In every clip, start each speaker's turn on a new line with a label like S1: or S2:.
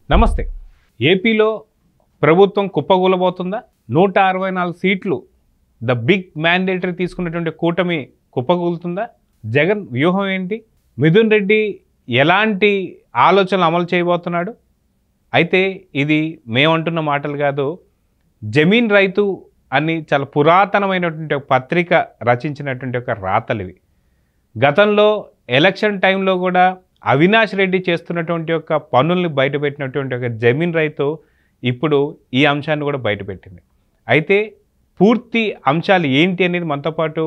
S1: నమస్తే. ఏపీలో ప్రభుత్వం కుప్పకూలబోతుందా? 164 సీట్లు ద బిగ్ మ్యాండేటరీ తీసుకున్నటువంటి కూటమి కుప్పకూలుతుందా? జగన్ వ్యూహం ఏంటి? మిథున్ రెడ్డి ఎలాంటి ఆలోచనలు అమలు చేయబోతున్నాడు? అయితే ఇది మేమంటున్న మాటలు కాదు. జమీన్ రైతు అని చాలా పురాతనమైనటువంటి ఒక పత్రిక రచించినటువంటి ఒక రాతలివి. గతంలో ఎలక్షన్ టైంలో కూడా అవినాష్ రెడ్డి చేస్తున్నటువంటి ఒక పనుల్ని బయటపెట్టినటువంటి ఒక జమీన్ రైతు ఇప్పుడు ఈ అంశాన్ని కూడా బయటపెట్టింది. అయితే పూర్తి అంశాలు ఏంటి అనేది మనతో పాటు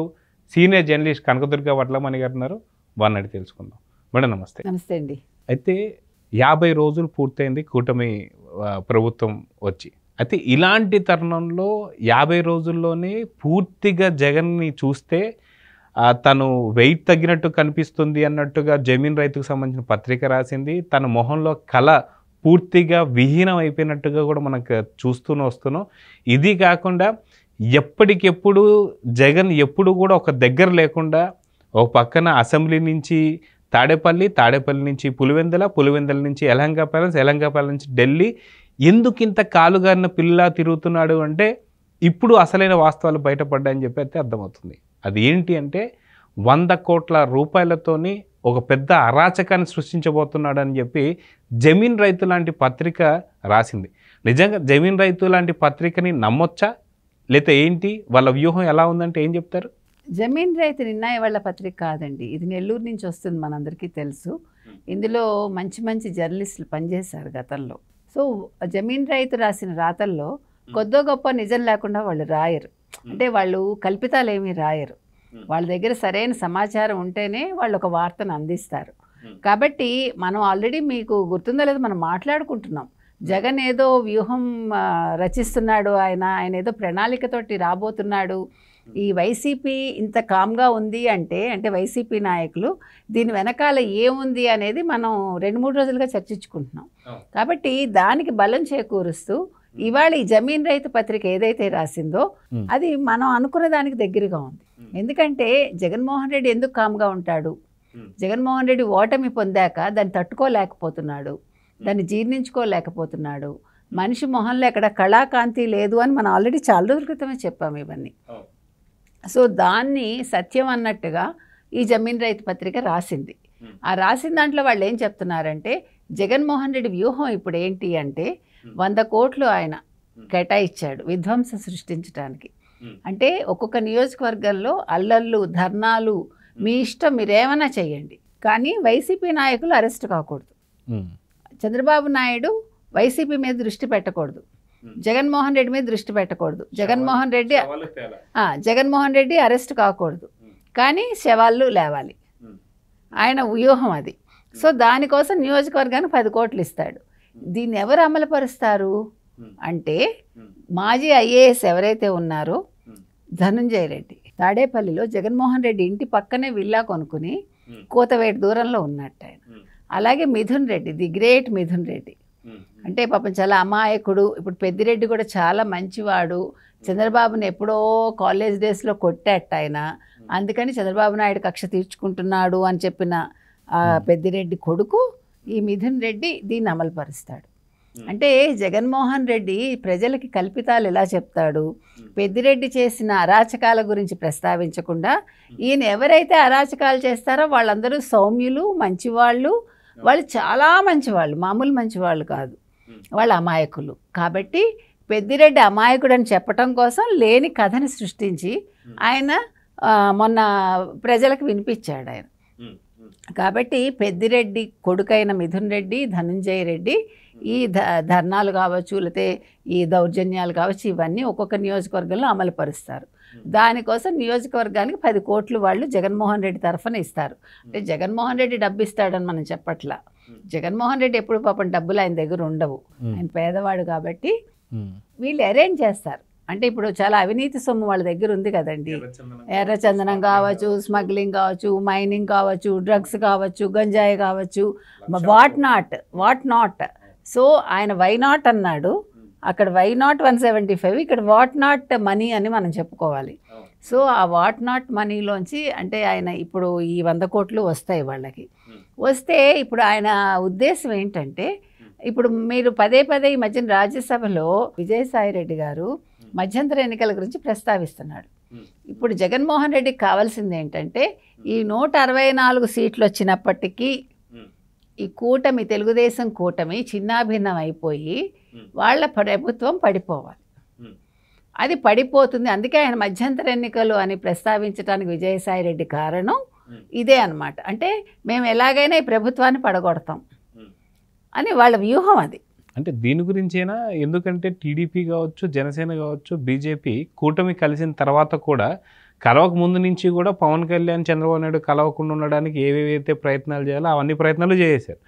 S1: సీనియర్ జర్నలిస్ట్ కనకదుర్గ వడ్లమణి గారు ఉన్నారు. వారిని అడిగి తెలుసుకుందాం. మేడం నమస్తే.
S2: నమస్తే అండి.
S1: అయితే 50 రోజులు పూర్తయింది కూటమి ప్రభుత్వం వచ్చి. అయితే ఇలాంటి తరుణంలో 50 రోజుల్లోనే పూర్తిగా జగన్ని చూస్తే తను వెయిట్ తగ్గినట్టు కనిపిస్తుంది అన్నట్టుగా జమీన్ రైతుకు సంబంధించిన పత్రిక రాసింది. తన మొహంలో కళ పూర్తిగా విహీనం అయిపోయినట్టుగా కూడా మనకు చూస్తూనే వస్తున్నాం. ఇది కాకుండా ఎప్పటికెప్పుడు జగన్ ఎప్పుడు కూడా ఒక దగ్గర లేకుండా ఒక పక్కన అసెంబ్లీ నుంచి తాడేపల్లి నుంచి పులివెందుల నుంచి యలహంక ప్యాలెస్ నుంచి ఢిల్లీ, ఎందుకు ఇంత కాలుగారిన పిల్ల తిరుగుతున్నాడు అంటే ఇప్పుడు అసలైన వాస్తవాలు బయటపడ్డాయని చెప్పి అయితే అర్థమవుతుంది. అది ఏంటి అంటే 100 కోట్ల రూపాయలతోని ఒక పెద్ద అరాచకాన్ని సృష్టించబోతున్నాడు అని చెప్పి జమీన్ రైతు లాంటి పత్రిక రాసింది. నిజంగా జమీన్ రైతు లాంటి పత్రికని నమ్మొచ్చా? లేకపోతే ఏంటి వాళ్ళ వ్యూహం ఎలా ఉందంటే ఏం చెప్తారు?
S2: జమీన్ రైతు నిన్న వాళ్ళ పత్రిక కాదండి, ఇది నెల్లూరు నుంచి వస్తుంది, మనందరికీ తెలుసు. ఇందులో మంచి మంచి జర్నలిస్టులు పనిచేశారు గతంలో. సో జమీన్ రైతు రాసిన రాతల్లో కొద్దో గొప్ప నిజం లేకుండా వాళ్ళు రాయరు. అంటే వాళ్ళు కల్పితాలు ఏమీ రాయరు. వాళ్ళ దగ్గర సరైన సమాచారం ఉంటేనే వాళ్ళు ఒక వార్తను అందిస్తారు. కాబట్టి మనం ఆల్రెడీ మీకు గుర్తుందో లేదో మనం మాట్లాడుకుంటున్నాం. జగన్ ఏదో వ్యూహం రచిస్తున్నాడు, ఆయన ఏదో ప్రణాళికతోటి రాబోతున్నాడు. ఈ వైసీపీ ఇంత కామ్గా ఉంది అంటే వైసీపీ నాయకులు దీని వెనకాల ఏముంది అనేది మనం 2-3 రోజులుగా చర్చించుకుంటున్నాం. కాబట్టి దానికి బలం చేకూరుస్తూ ఇవాళ ఈ జమీన్ రైతు పత్రిక ఏదైతే రాసిందో అది మనం అనుకున్న దానికి దగ్గరగా ఉంది. ఎందుకంటే జగన్మోహన్ రెడ్డి ఎందుకు కామ్గా ఉంటాడు? జగన్మోహన్ రెడ్డి ఓటమి పొందాక దాన్ని తట్టుకోలేకపోతున్నాడు, దాన్ని జీర్ణించుకోలేకపోతున్నాడు. మనిషి మొహంలో ఎక్కడ కళాకాంతి లేదు అని మనం ఆల్రెడీ చాలా రోజుల క్రితమే చెప్పాము ఇవన్నీ. సో దాన్ని సత్యం అన్నట్టుగా ఈ జమీన్ రైతు పత్రిక రాసింది. ఆ రాసిన దాంట్లో వాళ్ళు ఏం చెప్తున్నారంటే జగన్మోహన్ రెడ్డి వ్యూహం ఇప్పుడు ఏంటి అంటే 100 కోట్లు ఆయన కేటాయించాడు విధ్వంసం సృష్టించడానికి. అంటే ఒక్కొక్క నియోజకవర్గంలో అల్లర్లు, ధర్నాలు, మీ ఇష్టం మీరేమైనా చేయండి, కానీ వైసీపీ నాయకులు అరెస్ట్ కాకూడదు. చంద్రబాబు నాయుడు వైసీపీ మీద దృష్టి పెట్టకూడదు, జగన్మోహన్ రెడ్డి మీద దృష్టి పెట్టకూడదు, జగన్మోహన్ రెడ్డి అరెస్ట్ కాకూడదు, కానీ శవాళ్ళు లేవాలి. ఆయన వ్యూహం అది. సో దానికోసం నియోజకవర్గానికి 10 కోట్లు ఇస్తాడు. దీన్ని ఎవరు అమలుపరుస్తారు అంటే మాజీ ఐఏఎస్ ఎవరైతే ఉన్నారో ధనుంజయ రెడ్డి తాడేపల్లిలో జగన్మోహన్ రెడ్డి ఇంటి పక్కనే విల్లా కొనుక్కుని కోతవేటు దూరంలో ఉన్నట్టు ఆయన. అలాగే మిథున్ రెడ్డి, ది గ్రేట్ మిథున్ రెడ్డి, అంటే పాపం చాలా అమాయకుడు. ఇప్పుడు పెద్దిరెడ్డి కూడా చాలా మంచివాడు. చంద్రబాబుని ఎప్పుడో కాలేజ్ డేస్లో కొట్టాట ఆయన, అందుకని చంద్రబాబు నాయుడు కక్ష తీర్చుకుంటున్నాడు అని చెప్పిన పెద్దిరెడ్డి కొడుకు ఈ మిథున్ రెడ్డి దీన్ని అమలుపరుస్తాడు. అంటే జగన్మోహన్ రెడ్డి ప్రజలకి కల్పితాలు ఎలా చెప్తాడు? పెద్దిరెడ్డి చేసిన అరాచకాల గురించి ప్రస్తావించకుండా ఈయన ఎవరైతే అరాచకాలు చేస్తారో వాళ్ళందరూ సౌమ్యులు, మంచివాళ్ళు. వాళ్ళు చాలా మంచివాళ్ళు, మామూలు మంచివాళ్ళు కాదు, వాళ్ళు అమాయకులు. కాబట్టి పెద్దిరెడ్డి అమాయకుడు అని చెప్పటం కోసం లేని కథని సృష్టించి ఆయన మొన్న ప్రజలకు వినిపించాడు ఆయన. కాబట్టి పెద్దిరెడ్డి కొడుకైన మిథున్ రెడ్డి, ధనుంజయ రెడ్డి ఈ ధర్నాలు కావచ్చు, లేకపోతే ఈ దౌర్జన్యాలు కావచ్చు, ఇవన్నీ ఒక్కొక్క నియోజకవర్గంలో అమలుపరుస్తారు. దానికోసం నియోజకవర్గానికి 10 కోట్లు వాళ్ళు జగన్మోహన్ రెడ్డి తరఫున ఇస్తారు. అంటే జగన్మోహన్ రెడ్డి డబ్బు ఇస్తాడని మనం చెప్పట్లా. జగన్మోహన్ రెడ్డి ఎప్పుడు పాపం డబ్బులు ఆయన దగ్గర ఉండవు, ఆయన పేదవాడు. కాబట్టి వీళ్ళు అరేంజ్ చేస్తారు. అంటే ఇప్పుడు చాలా అవినీతి సొమ్ము వాళ్ళ దగ్గర ఉంది కదండి. ఎర్రచందనం కావచ్చు, స్మగ్లింగ్ కావచ్చు, మైనింగ్ కావచ్చు, డ్రగ్స్ కావచ్చు, గంజాయి కావచ్చు, వాట్ నాట్. సో ఆయన వై నాట్ అన్నాడు, అక్కడ వై నాట్ 175, ఇక్కడ వాట్ నాట్ మనీ అని మనం చెప్పుకోవాలి. సో ఆ వాట్ నాట్ మనీలోంచి అంటే ఆయన ఇప్పుడు ఈ 100 కోట్లు వస్తాయి వాళ్ళకి. వస్తే ఇప్పుడు ఆయన ఉద్దేశం ఏంటంటే ఇప్పుడు మీరు పదే పదే ఈ మధ్యన రాజ్యసభలో విజయసాయి రెడ్డి గారు మధ్యంతర ఎన్నికల గురించి ప్రస్తావిస్తున్నాడు. ఇప్పుడు జగన్మోహన్ రెడ్డికి కావాల్సింది ఏంటంటే ఈ 164 సీట్లు వచ్చినప్పటికీ ఈ కూటమి, తెలుగుదేశం కూటమి చిన్నాభిన్నం అయిపోయి వాళ్ళ ప్రభుత్వం పడిపోవాలి. అది పడిపోతుంది. అందుకే ఆయన మధ్యంతర ఎన్నికలు అని ప్రస్తావించడానికి విజయసాయి రెడ్డి కారణం ఇదే అన్నమాట. అంటే మేము ఎలాగైనా ఈ ప్రభుత్వాన్ని పడగొడతాం అని వాళ్ళ వ్యూహం అది.
S1: అంటే దీని గురించేనా? ఎందుకంటే టీడీపీ కావచ్చు, జనసేన కావచ్చు, బీజేపీ కూటమి కలిసిన తర్వాత కూడా కలవక ముందు నుంచి కూడా పవన్ కళ్యాణ్, చంద్రబాబు నాయుడు కలవకుండా ఉండడానికి ఏవేవైతే ప్రయత్నాలు చేయాలో అవన్నీ ప్రయత్నాలు చేశారు.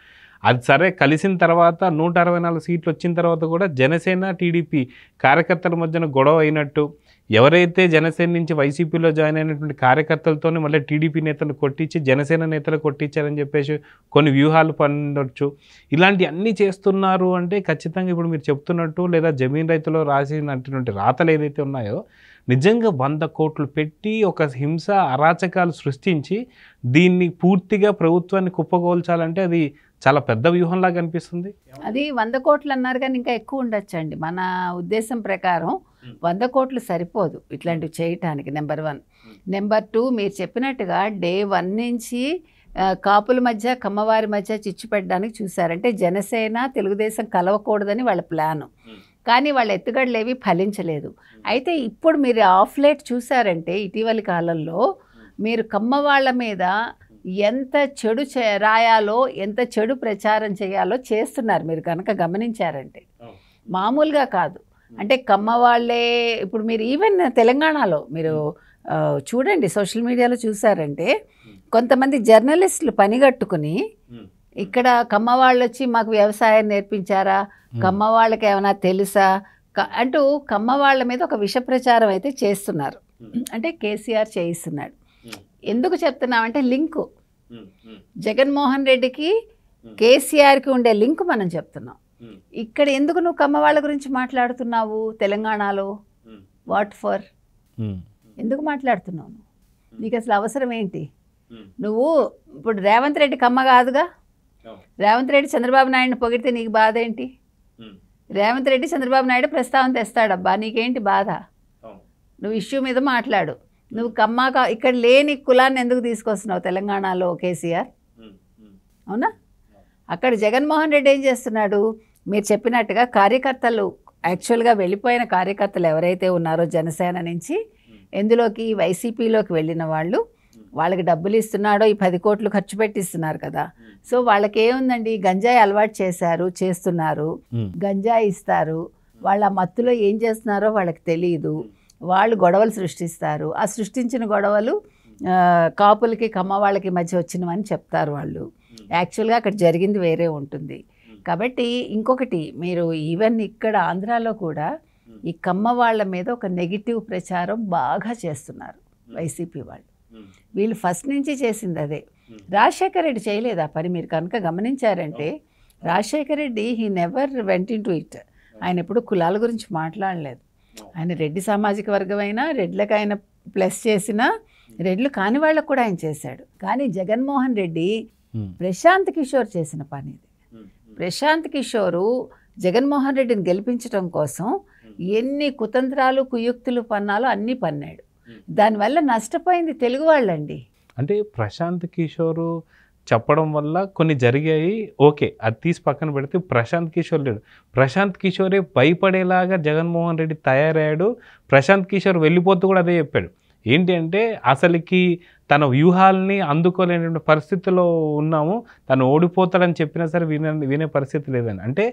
S1: అది సరే, కలిసిన తర్వాత 164 సీట్లు వచ్చిన తర్వాత కూడా జనసేన, టీడీపీ కార్యకర్తల మధ్యన గొడవ అయినట్టు, ఎవరైతే జనసేన నుంచి వైసీపీలో జాయిన్ అయినటువంటి కార్యకర్తలతోనే మళ్ళీ టీడీపీ నేతలు కొట్టించి జనసేన నేతలు కొట్టించారని చెప్పేసి కొన్ని వ్యూహాలు పండొచ్చు. ఇలాంటి అన్నీ చేస్తున్నారు అంటే ఖచ్చితంగా ఇప్పుడు మీరు చెప్తున్నట్టు లేదా జమీన్ రైతులో రాసినటువంటి రాతలు ఏదైతే ఉన్నాయో నిజంగా 100 కోట్లు పెట్టి ఒక హింస, అరాచకాలు సృష్టించి దీన్ని పూర్తిగా ప్రభుత్వాన్ని కుప్పగోల్చాలంటే అది చాలా పెద్ద వ్యూహంలాగా అనిపిస్తుంది.
S2: అది 100 కోట్లు అన్నారు కానీ ఇంకా ఎక్కువ ఉండొచ్చండి. మన ఉద్దేశం ప్రకారం 100 కోట్లు సరిపోదు ఇట్లాంటివి చేయటానికి. నెంబర్ 1. నెంబర్ 2, మీరు చెప్పినట్టుగా డే 1 నుంచి కాపుల మధ్య, కమ్మవారి మధ్య చిచ్చు పెట్టడానికి చూశారంటే జనసేన, తెలుగుదేశం కలవకూడదని వాళ్ళ ప్లాను. కానీ వాళ్ళ ఎత్తుగడలు ఏవి ఫలించలేదు. అయితే ఇప్పుడు మీరు ఆఫ్ లేట్ చూసారంటే ఇటీవలి కాలంలో మీరు కమ్మ వాళ్ళ మీద ఎంత చెడు రాయాలో, ఎంత చెడు ప్రచారం చేయాలో చేస్తున్నారు. మీరు కనుక గమనించారంటే మామూలుగా కాదు. అంటే కమ్మ వాళ్ళే ఇప్పుడు మీరు ఈవెన్ తెలంగాణలో మీరు చూడండి, సోషల్ మీడియాలో చూసారంటే కొంతమంది జర్నలిస్టులు పనిగట్టుకుని ఇక్కడ కమ్మ వాళ్ళు వచ్చి మాకు వ్యవసాయం నేర్పించారా, కమ్మ వాళ్ళకి ఏమైనా తెలుసా అంటూ కమ్మ వాళ్ళ మీద ఒక విష ప్రచారం అయితే చేస్తున్నారు. అంటే కేసీఆర్ చేయిస్తున్నాడు. ఎందుకు చెప్తున్నామంటే లింకు జగన్మోహన్ రెడ్డికి కేసీఆర్కి ఉండే లింక్ మనం చెప్తున్నాం. ఇక్కడ ఎందుకు నువ్వు కమ్మ వాళ్ళ గురించి మాట్లాడుతున్నావు తెలంగాణలో? What for? ఎందుకు మాట్లాడుతున్నావు? నీకు అసలు అవసరం ఏంటి? నువ్వు ఇప్పుడు రేవంత్ రెడ్డి కమ్మ కాదుగా. రేవంత్ రెడ్డి చంద్రబాబు నాయుడిని పొగిడితే నీకు బాధ ఏంటి? రేవంత్ రెడ్డి చంద్రబాబు నాయుడు ప్రస్తావన తెస్తాడబ్బా, నీకేంటి బాధ? నువ్వు ఇష్యూ మీద మాట్లాడు. నువ్వు కమ్మాక ఇక్కడ లేని కులాన్ని ఎందుకు తీసుకొస్తున్నావు తెలంగాణలో కేసీఆర్? అవునా? అక్కడ జగన్మోహన్ రెడ్డి ఏం చేస్తున్నాడు? మీరు చెప్పినట్టుగా కార్యకర్తలు, యాక్చువల్గా వెళ్ళిపోయిన కార్యకర్తలు ఎవరైతే ఉన్నారో జనసేన నుంచి ఎందులోకి, వైసీపీలోకి వెళ్ళిన వాళ్ళు, వాళ్ళకి డబ్బులు ఇస్తున్నాడో ఈ 10 కోట్లు ఖర్చు పెట్టిస్తున్నారు కదా. సో వాళ్ళకి ఏముందండి, గంజాయి అలవాటు చేస్తున్నారు, గంజాయి ఇస్తారు. వాళ్ళ మత్తులో ఏం చేస్తున్నారో వాళ్ళకి తెలియదు. వాళ్ళు గొడవలు సృష్టిస్తారు. ఆ సృష్టించిన గొడవలు కాపులకి, కమ్మ వాళ్ళకి మధ్య వచ్చినవని చెప్తారు వాళ్ళు. యాక్చువల్గా అక్కడ జరిగింది వేరే ఉంటుంది. కాబట్టి ఇంకొకటి, మీరు ఈవెన్ ఇక్కడ ఆంధ్రాలో కూడా ఈ కమ్మ వాళ్ళ మీద ఒక నెగిటివ్ ప్రచారం బాగా చేస్తున్నారు వైసీపీ వాళ్ళు. వీళ్ళు ఫస్ట్ నుంచి చేసింది అదే. రాజశేఖర రెడ్డి చేయలేదు ఆ పని. మీరు కనుక గమనించారంటే Rajasekhara Reddy he never went into it. ఆయన ఎప్పుడు కులాల గురించి మాట్లాడలేదు. ఆయన రెడ్డి సామాజిక వర్గం అయినా, రెడ్లకు ఆయన ప్లస్ చేసినా, రెడ్లు కాని వాళ్ళకు కూడా ఆయన చేశాడు. కానీ జగన్మోహన్ రెడ్డి ప్రశాంత్ కిషోర్ చేసిన పని ఇది. ప్రశాంత్ కిషోరు జగన్మోహన్ రెడ్డిని గెలిపించడం కోసం ఎన్ని కుతంత్రాలు, కుయుక్తులు పన్నాలో అన్నీ పన్నాడు. దానివల్ల నష్టపోయింది తెలుగు వాళ్ళండి.
S1: అంటే ప్రశాంత్ కిషోరు చెప్పడం వల్ల కొన్ని జరిగాయి, ఓకే, అది తీసి పక్కన పెడితే ప్రశాంత్ కిషోర్ లేడు. ప్రశాంత్ కిషోరే భయపడేలాగా జగన్మోహన్ రెడ్డి తయారయ్యాడు. ప్రశాంత్ కిషోర్ వెళ్ళిపోతూ కూడా అదే చెప్పాడు. ఏంటి అంటే అసలుకి తన వ్యూహాలని అందుకోలేని పరిస్థితిలో ఉన్నాము, తను ఓడిపోతాడని చెప్పినా సరే వినే పరిస్థితి లేదని. అంటే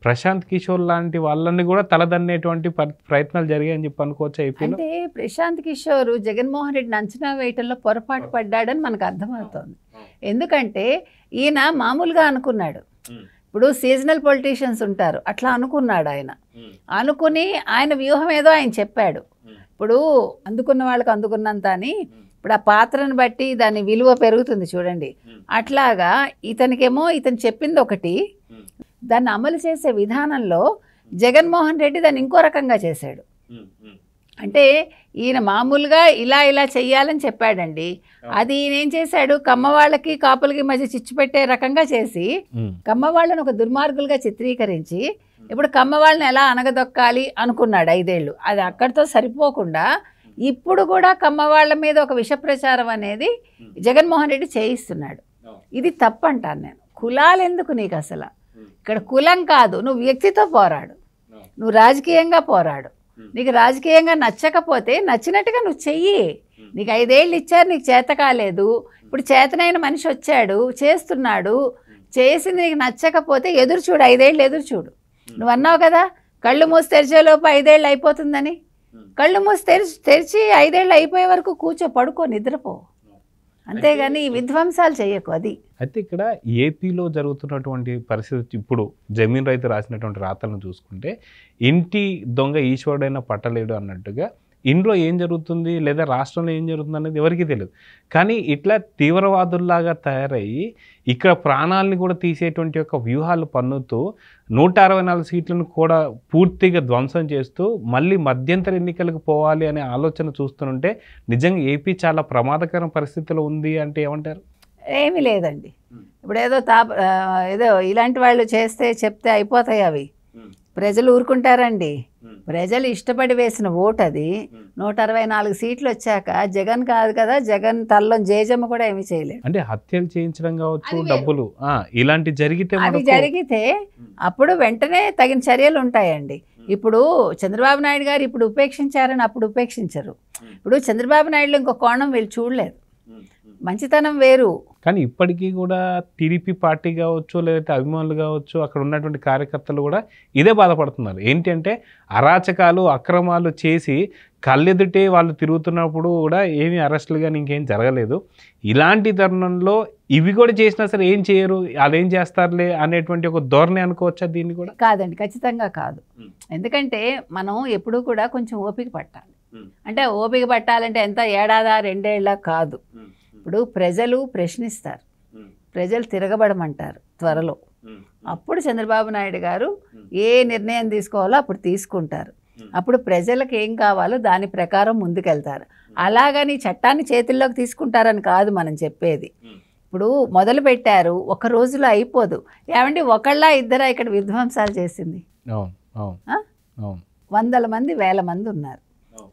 S1: ప్రశాంత్ కిషోర్ లాంటి వాళ్ళని కూడా తలదన్నేటువంటి ప్రయత్నాలు జరిగాయని చెప్పి అనుకోవచ్చు ఐపీఎల్.
S2: అంటే ప్రశాంత్ కిషోర్ జగన్మోహన్ రెడ్డిని అంచనా వేయటంలో పొరపాటు పడ్డాడని మనకు అర్థమవుతోంది. ఎందుకంటే ఈయన మామూలుగా అనుకున్నాడు. ఇప్పుడు సీజనల్ పొలిటీషియన్స్ ఉంటారు, అట్లా అనుకున్నాడు ఆయన. అనుకుని ఆయన వ్యూహం ఏదో ఆయన చెప్పాడు. ఇప్పుడు అందుకున్న వాళ్ళకి అందుకున్నంత అని, ఇప్పుడు ఆ పాత్రను బట్టి దాని విలువ పెరుగుతుంది చూడండి. అట్లాగా ఇతనికేమో ఇతను చెప్పింది ఒకటి, దాన్ని అమలు చేసే విధానంలో జగన్మోహన్ రెడ్డి దాన్ని ఇంకో రకంగా చేశాడు. అంటే ఈయన మామూలుగా ఇలా ఇలా చెయ్యాలని చెప్పాడండి. అది ఈయన ఏం చేశాడు, కమ్మ వాళ్ళకి కాపులకి మధ్య చిచ్చు పెట్టే రకంగా చేసి కమ్మ వాళ్ళని ఒక దుర్మార్గులుగా చిత్రీకరించి ఇప్పుడు కమ్మ వాళ్ళని ఎలా అనగదొక్కాలి అనుకున్నాడు 5 ఏళ్ళు. అది అక్కడితో సరిపోకుండా ఇప్పుడు కూడా కమ్మ వాళ్ళ మీద ఒక విష ప్రచారం అనేది జగన్మోహన్ రెడ్డి చేయిస్తున్నాడు. ఇది తప్పు అంటాను నేను. కులాలు ఎందుకు నీకు అసలు? ఇక్కడ కులం కాదు, నువ్వు వ్యక్తితో పోరాడు, నువ్వు రాజకీయంగా పోరాడు. నీకు రాజకీయంగా నచ్చకపోతే నచ్చినట్టుగా నువ్వు చెయ్యి. నీకు 5 ఏళ్ళు ఇచ్చారు, నీకు చేత కాలేదు. ఇప్పుడు చేతనైన మనిషి వచ్చాడు, చేస్తున్నాడు. చేసి నీకు నచ్చకపోతే ఎదురు చూడు, 5 ఏళ్ళు ఎదురు చూడు. నువ్వు అన్నావు కదా కళ్ళు మూసి తెరిచేలోపు 5 ఏళ్ళు అయిపోతుందని. కళ్ళు మూసి తెరిచి 5 ఏళ్ళు అయిపోయే వరకు కూర్చో, పడుకో, నిద్రపో. అంతేగాని విధ్వంసాలు చేయకు. అది
S1: అయితే ఇక్కడ ఏపీలో జరుగుతున్నటువంటి పరిస్థితి, ఇప్పుడు జమీన్ రైతు రాసినటువంటి రాతలను చూసుకుంటే ఇంటి దొంగ ఈశ్వరుడైన పట్టలేడు అన్నట్టుగా ఇంట్లో ఏం జరుగుతుంది లేదా రాష్ట్రంలో ఏం జరుగుతుంది అనేది ఎవరికీ తెలియదు. కానీ ఇట్లా తీవ్రవాదుల్లాగా తయారయ్యి ఇక్కడ ప్రాణాలని కూడా తీసేటువంటి యొక్క వ్యూహాలు పన్నుతూ 164 సీట్లను కూడా పూర్తిగా ధ్వంసం చేస్తూ మళ్ళీ మధ్యంతర ఎన్నికలకు పోవాలి అనే ఆలోచన చూస్తుంటే నిజంగా ఏపీ చాలా ప్రమాదకర పరిస్థితిలో ఉంది అంటే ఏమంటారు?
S2: ఏమీ లేదండి. ఇప్పుడు ఏదో ఇలాంటి వాళ్ళు చెప్తే అయిపోతాయి అవి. ప్రజలు ఊరుకుంటారండి? ప్రజలు ఇష్టపడి వేసిన ఓటు అది. 164 సీట్లు వచ్చాక జగన్ కాదు కదా, జగన్ తల్లో జేజమ్మ కూడా ఏమీ చేయలేదు.
S1: అంటే హత్యలు చేయించడం కావచ్చు, డబ్బులు ఇలాంటి
S2: జరిగితే అప్పుడు వెంటనే తగిన చర్యలు ఉంటాయండి. ఇప్పుడు చంద్రబాబు నాయుడు గారు ఇప్పుడు ఉపేక్షించారని అప్పుడు ఉపేక్షించరు. ఇప్పుడు చంద్రబాబు నాయుడులో ఇంకో కోణం వీళ్ళు చూడలేదు. మంచితనం వేరు.
S1: కానీ ఇప్పటికీ కూడా టీడీపీ పార్టీ కావచ్చు, లేదంటే అభిమానులు కావచ్చు, అక్కడ ఉన్నటువంటి కార్యకర్తలు కూడా ఇదే బాధపడుతున్నారు. ఏంటంటే అరాచకాలు, అక్రమాలు చేసి కళ్ళెదుటే వాళ్ళు తిరుగుతున్నప్పుడు కూడా ఏమీ అరెస్టులు కానీ ఇంకేం జరగలేదు. ఇలాంటి తరుణంలో ఇవి కూడా చేసినా సరే ఏం చేయరు, వాళ్ళు ఏం చేస్తారులే అనేటువంటి ఒక ధోరణి అనుకోవచ్చా దీన్ని కూడా?
S2: కాదండి, ఖచ్చితంగా కాదు. ఎందుకంటే మనం ఎప్పుడూ కూడా కొంచెం ఓపిక పట్టాలి. అంటే ఓపిక పట్టాలంటే ఎంత ఏడాదా 2 ఏళ్ళ కాదు. ఇప్పుడు ప్రజలు ప్రశ్నిస్తారు, ప్రజలు తిరగబడమంటారు త్వరలో. అప్పుడు చంద్రబాబు నాయుడు గారు ఏ నిర్ణయం తీసుకోవాలో అప్పుడు తీసుకుంటారు. అప్పుడు ప్రజలకు ఏం కావాలో దాని ప్రకారం ముందుకెళ్తారు. అలాగని చట్టాన్ని చేతుల్లోకి తీసుకుంటారని కాదు మనం చెప్పేది. ఇప్పుడు మొదలు పెట్టారు, ఒక రోజులో అయిపోదు. ఏమంటే ఒకళ్ళ ఇద్దరా ఇక్కడ విధ్వంసాలు చేసింది? 100 మంది 1000 మంది ఉన్నారు.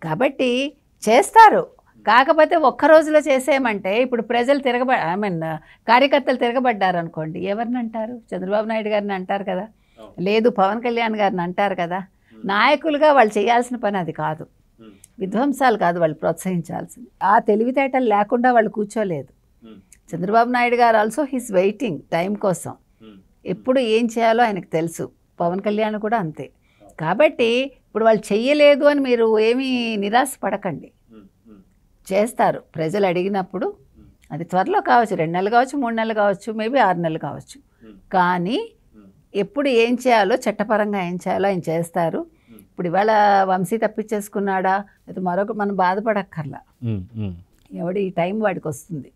S2: కాబట్టి చేస్తారు. కాకపోతే ఒక్క రోజులో చేసేయమంటే ఇప్పుడు ప్రజలు కార్యకర్తలు తిరగబడ్డారు అనుకోండి, ఎవరిని అంటారు? చంద్రబాబు నాయుడు గారిని అంటారు కదా, లేదు పవన్ కళ్యాణ్ గారిని అంటారు కదా. నాయకులుగా వాళ్ళు చేయాల్సిన పని అది కాదు, విధ్వంసాలు కాదు వాళ్ళు ప్రోత్సహించాల్సింది. ఆ తెలివితేటలు లేకుండా వాళ్ళు కూర్చోలేదు. చంద్రబాబు నాయుడు గారు ఆల్సో హిస్ వెయిటింగ్ టైం కోసం. ఎప్పుడు ఏం చేయాలో ఆయనకు తెలుసు. పవన్ కళ్యాణ్ కూడా అంతే. కాబట్టి ఇప్పుడు వాళ్ళు చెయ్యలేదు అని మీరు ఏమీ నిరాశ పడకండి. చేస్తారు. ప్రజలు అడిగినప్పుడు అది త్వరలో కావచ్చు, 2 నెలలు కావచ్చు, 3 నెలలు కావచ్చు, మేబీ 6 నెలలు కావచ్చు. కానీ ఎప్పుడు ఏం చేయాలో చట్టపరంగా ఏం చేయాలో ఆయన చేస్తారు. ఇప్పుడు ఇవాళ వంశీ తప్పించేసుకున్నాడా లేదా మరొక మనం బాధపడక్కర్లా. ఎవడి ఈ టైం వాడికి వస్తుంది.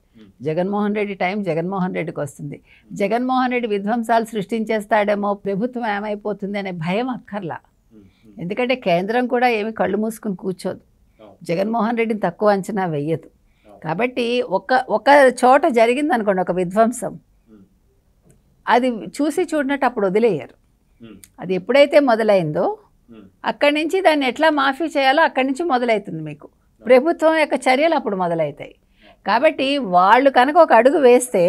S2: జగన్మోహన్ రెడ్డి టైం జగన్మోహన్ రెడ్డికి వస్తుంది. జగన్మోహన్ రెడ్డి విధ్వంసాలు సృష్టించేస్తాడేమో, ప్రభుత్వం ఏమైపోతుంది అనే భయం అక్కర్లా. ఎందుకంటే కేంద్రం కూడా ఏమి కళ్ళు మూసుకుని కూర్చోదు, జగన్మోహన్ రెడ్డిని తక్కువ అంచనా వెయ్యదు. కాబట్టి ఒక చోట జరిగింది అనుకోండి ఒక విధ్వంసం, అది చూసి చూడనట్టు అప్పుడు వదిలేయరు. అది ఎప్పుడైతే మొదలైందో అక్కడి నుంచి దాన్ని ఎట్లా మాఫీ చేయాలో అక్కడి నుంచి మొదలవుతుంది. మీకు ప్రభుత్వం యొక్క చర్యలు అప్పుడు మొదలవుతాయి. కాబట్టి వాళ్ళు కనుక ఒక అడుగు వేస్తే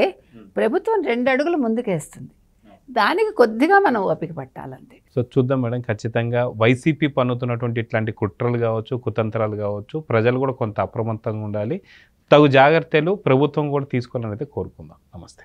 S2: ప్రభుత్వం 2 అడుగులు ముందుకేస్తుంది. దానికి కొద్దిగా మనం ఓపిక పట్టాలంతే.
S1: సో చూద్దాం మేడం, ఖచ్చితంగా వైసీపీ పన్నుతున్నటువంటి ఇట్లాంటి కుట్రలు కావచ్చు, కుతంత్రాలు కావచ్చు, ప్రజలు కూడా కొంత అప్రమత్తంగా ఉండాలి. తగు జాగ్రత్తలు ప్రభుత్వం కూడా తీసుకోవాలని అయితే కోరుకుందాం. నమస్తే.